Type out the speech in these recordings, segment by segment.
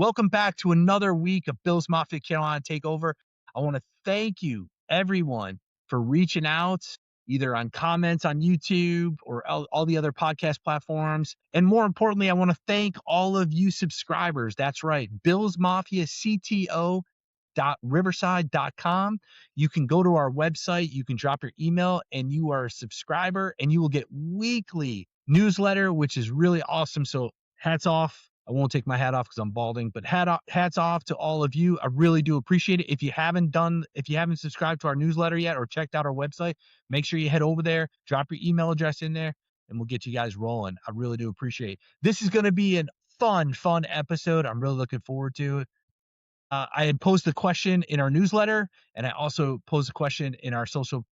Welcome back to another week of Bills Mafia Carolina Takeover. I want to thank you, everyone, for reaching out, either on comments on YouTube or all the other podcast platforms. And more importantly, I want to thank all of you subscribers. That's right, BillsMafiaCTO.riverside.com. You can go to our website, you can drop your email, and you are a subscriber, and you will get weekly newsletter, which is really awesome. So hats off. I won't take my hat off because I'm balding, but hats off to all of you. I really do appreciate it. If you haven't subscribed to our newsletter yet or checked out our website, make sure you head over there, drop your email address in there, and we'll get you guys rolling. I really do appreciate it. This is going to be a fun episode. I'm really looking forward to it. I had posed the question in our newsletter, and I also posed a question in our social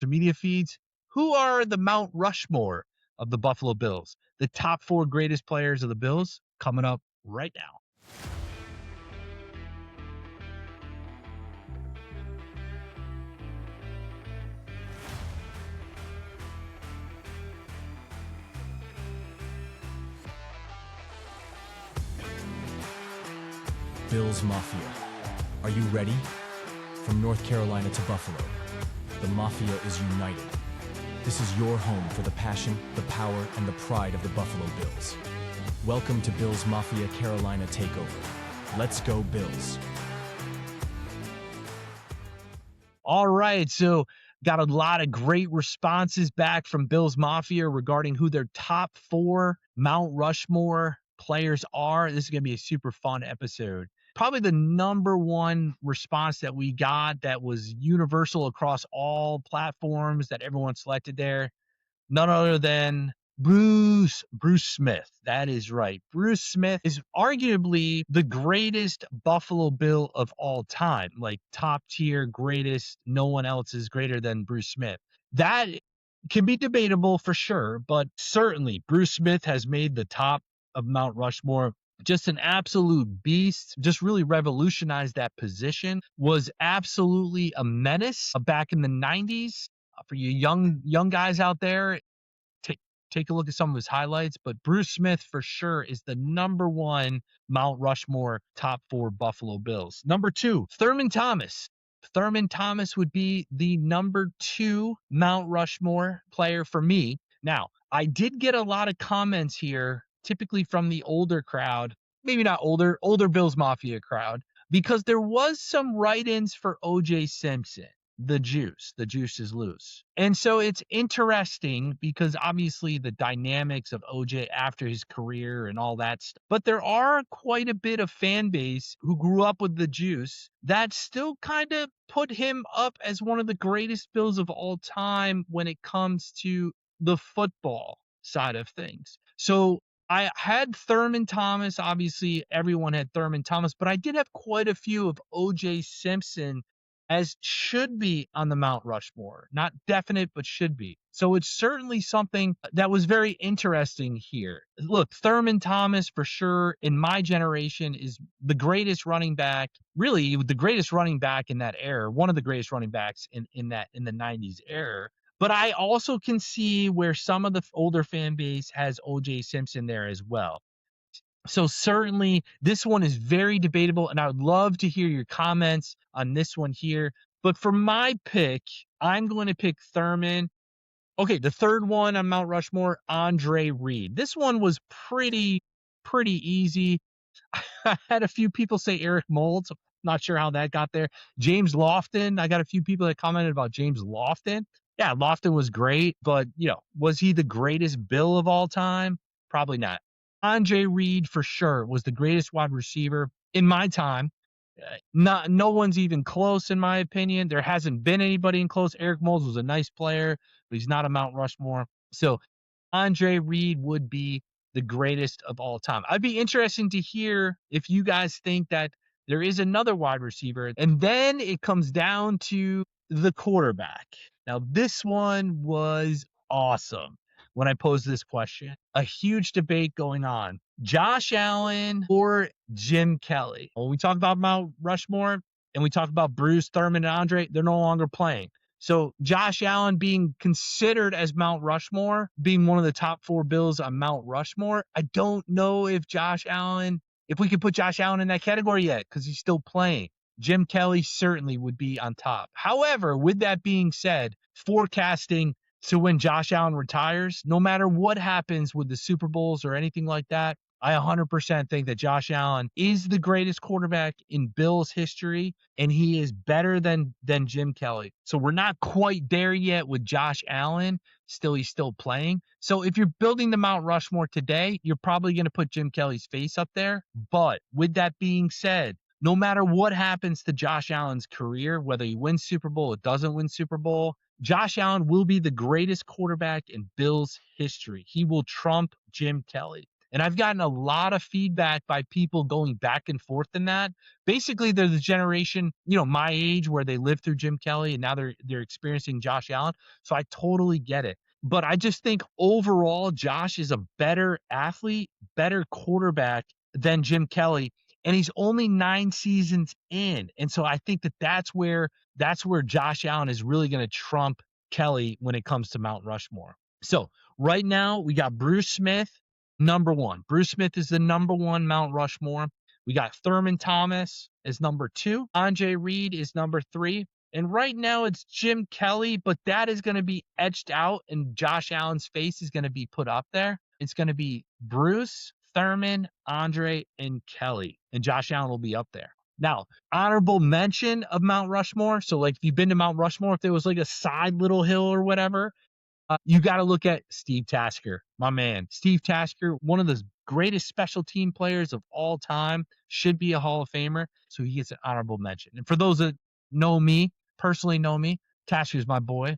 media feeds. Who are the Mount Rushmore of the Buffalo Bills? The top 4 greatest players of the Bills, coming up right now. Bills Mafia. Are you ready? From North Carolina to Buffalo, the Mafia is united. This is your home for the passion, the power, and the pride of the Buffalo Bills. Welcome to Bills Mafia Carolina Takeover. Let's go, Bills. All right, so got a lot of great responses back from Bills Mafia regarding who their top 4 Mount Rushmore players are. This is going to be a super fun episode. Probably the number one response that we got that was universal across all platforms that everyone selected there, none other than Bruce Smith. That is right. Bruce Smith is arguably the greatest Buffalo Bill of all time, like top tier greatest. No one else is greater than Bruce Smith. That can be debatable for sure, but certainly Bruce Smith has made the top of Mount Rushmore. Just an absolute beast, just really revolutionized that position, was absolutely a menace back in the 90s. For you young guys out there, take a look at some of his highlights, but Bruce Smith for sure is the number 1 Mount Rushmore top 4 Buffalo Bills. Number 2, Thurman Thomas. Thurman Thomas would be the number 2 Mount Rushmore player for me. Now, I did get a lot of comments here, typically from the older crowd, maybe not older Bills Mafia crowd, because there was some write-ins for O.J. Simpson. The juice is loose. And so it's interesting because obviously the dynamics of OJ after his career and all that stuff. But there are quite a bit of fan base who grew up with the juice that still kind of put him up as one of the greatest Bills of all time when it comes to the football side of things. So I had Thurman Thomas. Obviously, everyone had Thurman Thomas, but I did have quite a few of O.J. Simpson as should be on the Mount Rushmore. Not definite, but should be. So it's certainly something that was very interesting here. Look, Thurman Thomas, for sure, in my generation, is the greatest running back, really the greatest running back in that era, one of the greatest running backs in the 90s era. But I also can see where some of the older fan base has O.J. Simpson there as well. So certainly this one is very debatable, and I would love to hear your comments on this one here. But for my pick, I'm going to pick Thurman. Okay, the third one on Mount Rushmore, Andre Reed. This one was pretty easy. I had a few people say Eric Moulds. Not sure how that got there. James Lofton. I got a few people that commented about James Lofton. Yeah, Lofton was great, but was he the greatest Bill of all time? Probably not. Andre Reed for sure was the greatest wide receiver in my time. No one's even close in my opinion. There hasn't been anybody in close. Eric Moulds was a nice player, but he's not a Mount Rushmore. So Andre Reed would be the greatest of all time. I'd be interested to hear if you guys think that there is another wide receiver. And then it comes down to the quarterback. Now, this one was awesome when I posed this question. A huge debate going on. Josh Allen or Jim Kelly? When we talk about Mount Rushmore and we talk about Bruce, Thurman, and Andre, they're no longer playing. So Josh Allen being considered as Mount Rushmore, being one of the top 4 Bills on Mount Rushmore, I don't know if Josh Allen if we could put Josh Allen in that category yet, because he's still playing. Jim Kelly certainly would be on top. However, with that being said, forecasting to when Josh Allen retires, no matter what happens with the Super Bowls or anything like that, I 100% think that Josh Allen is the greatest quarterback in Bills history, and he is better than Jim Kelly. So we're not quite there yet with Josh Allen. He's still playing. So if you're building the Mount Rushmore today, you're probably going to put Jim Kelly's face up there. But with that being said, no matter what happens to Josh Allen's career, whether he wins Super Bowl or doesn't win Super Bowl, Josh Allen will be the greatest quarterback in Bills history. He will trump Jim Kelly. And I've gotten a lot of feedback by people going back and forth in that. Basically, they're the generation, my age, where they lived through Jim Kelly and now they're experiencing Josh Allen. So I totally get it. But I just think overall, Josh is a better athlete, better quarterback than Jim Kelly. And he's only 9 seasons in. And so I think that's where Josh Allen is really going to trump Kelly when it comes to Mount Rushmore. So right now we got Bruce Smith, number 1. Bruce Smith is the number 1 Mount Rushmore. We got Thurman Thomas as number 2. Andre Reed is number 3. And right now it's Jim Kelly, but that is going to be etched out and Josh Allen's face is going to be put up there. It's going to be Bruce, Thurman, Andre, and Kelly. And Josh Allen will be up there. Now, honorable mention of Mount Rushmore. So, like, if you've been to Mount Rushmore, if there was like a side little hill or whatever, you got to look at Steve Tasker, my man. Steve Tasker, one of the greatest special team players of all time, should be a Hall of Famer. So he gets an honorable mention. And for those that personally know me, Tasker's my boy.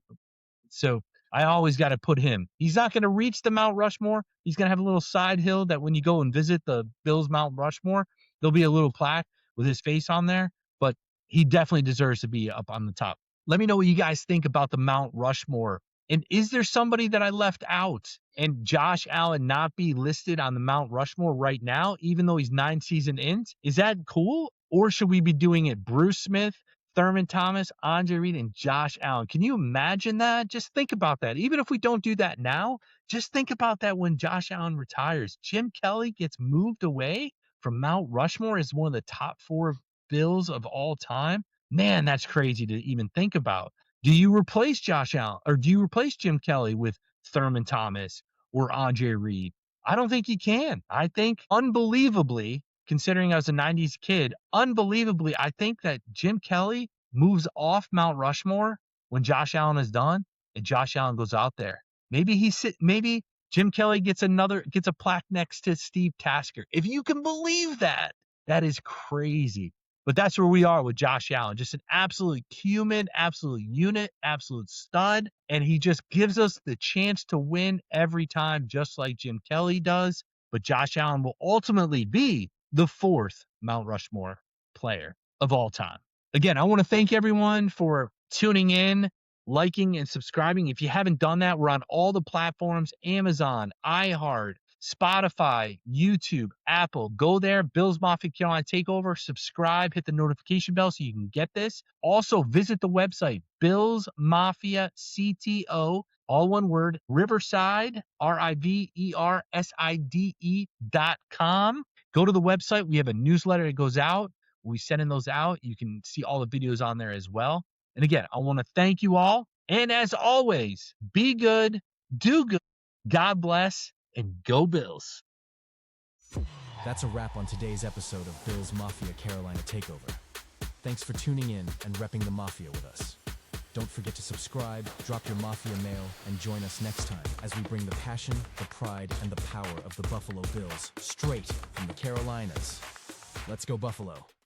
So I always got to put him. He's not going to reach the Mount Rushmore. He's going to have a little side hill that when you go and visit the Bills Mount Rushmore, there'll be a little plaque with his face on there. But he definitely deserves to be up on the top. Let me know what you guys think about the Mount Rushmore. And is there somebody that I left out and Josh Allen not be listed on the Mount Rushmore right now, even though he's 9 season in? Is that cool? Or should we be doing it Bruce Smith, Thurman Thomas, Andre Reed, and Josh Allen? Can you imagine that? Just think about that. Even if we don't do that now, just think about that when Josh Allen retires. Jim Kelly gets moved away from Mount Rushmore as one of the top 4 Bills of all time. Man, that's crazy to even think about. Do you replace Josh Allen or do you replace Jim Kelly with Thurman Thomas or Andre Reed? I don't think you can. I think unbelievably, considering I was a 90s kid, unbelievably, I think that Jim Kelly moves off Mount Rushmore when Josh Allen is done and Josh Allen goes out there. Maybe Jim Kelly gets a plaque next to Steve Tasker. If you can believe that, that is crazy. But that's where we are with Josh Allen. Just an absolute human, absolute unit, absolute stud. And he just gives us the chance to win every time, just like Jim Kelly does. But Josh Allen will ultimately be the 4th Mount Rushmore player of all time. Again, I want to thank everyone for tuning in, liking, and subscribing. If you haven't done that, we're on all the platforms: Amazon, iHeart, Spotify, YouTube, Apple. Go there, Bills Mafia Carolina Takeover, subscribe, hit the notification bell so you can get this. Also, visit the website, BillsMafiaCTO, all one word, Riverside, RIVERSIDE.com. Go to the website. We have a newsletter that goes out. We sending those out. You can see all the videos on there as well. And again, I want to thank you all. And as always, be good, do good, God bless, and go Bills. That's a wrap on today's episode of Bills Mafia Carolina Takeover. Thanks for tuning in and repping the Mafia with us. Don't forget to subscribe, drop your Mafia mail, and join us next time as we bring the passion, the pride, and the power of the Buffalo Bills straight from the Carolinas. Let's go Buffalo.